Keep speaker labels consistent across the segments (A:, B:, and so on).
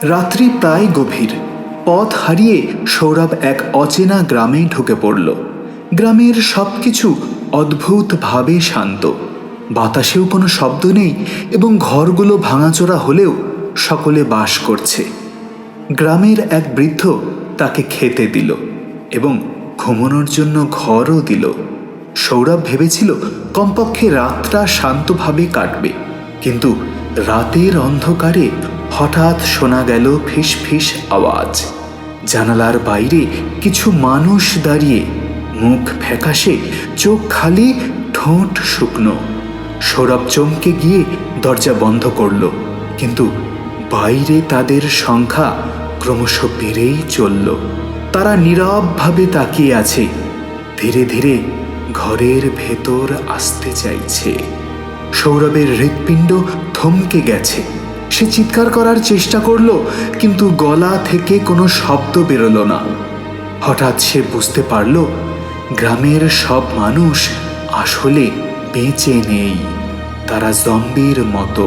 A: রাত্রি প্রায় গভীর। পথ হারিয়ে সৌরভ এক অচেনা গ্রামে ঢুকে পড়ল। গ্রামের সবকিছু অদ্ভুতভাবে শান্ত, বাতাসেও কোনো শব্দ নেই এবং ঘরগুলো ভাঙাচোরা হলেও সকলে বাস করছে। গ্রামের এক বৃদ্ধ তাকে খেতে দিল এবং ঘুমানোর জন্য ঘরও দিল। সৌরভ ভেবেছিল কমপক্ষে রাতটা শান্তভাবে কাটবে, কিন্তু রাতের অন্ধকারে হঠাৎ শোনা গেল ফিস ফিস আওয়াজ। জানালার বাইরে কিছু মানুষ দাঁড়িয়ে, মুখ ফ্যাকাশে, চোখ খালি, ঠোঁট শুকনো। সৌরভ চমকে গিয়ে দরজা বন্ধ করল, কিন্তু বাইরে তাদের সংখ্যা ক্রমশ বেড়েই চলল। তারা নীরবভাবে তাকিয়ে আছে, ধীরে ধীরে ঘরের ভেতর আসতে চাইছে। সৌরভের হৃৎপিণ্ড থমকে গেছে। সে চিৎকার করার চেষ্টা করল, কিন্তু গলা থেকে কোনো শব্দ বেরোলো না। হঠাৎ সে বুঝতে পারল গ্রামের সব মানুষ আসলে বেঁচে নেই। তারা জম্বির মতো,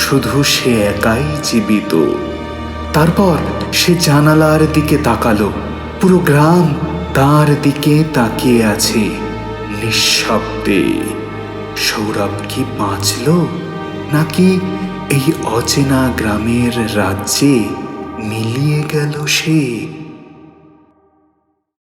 A: শুধু সে একাই জীবিত। তারপর সে জানালার দিকে তাকালো। পুরো গ্রাম তার দিকে তাকিয়ে আছে নিঃশব্দে। সৌরভ কি বাঁচল, নাকি এই অচেনা গ্রামের রাজ্যে মিলিয়ে গেল সে?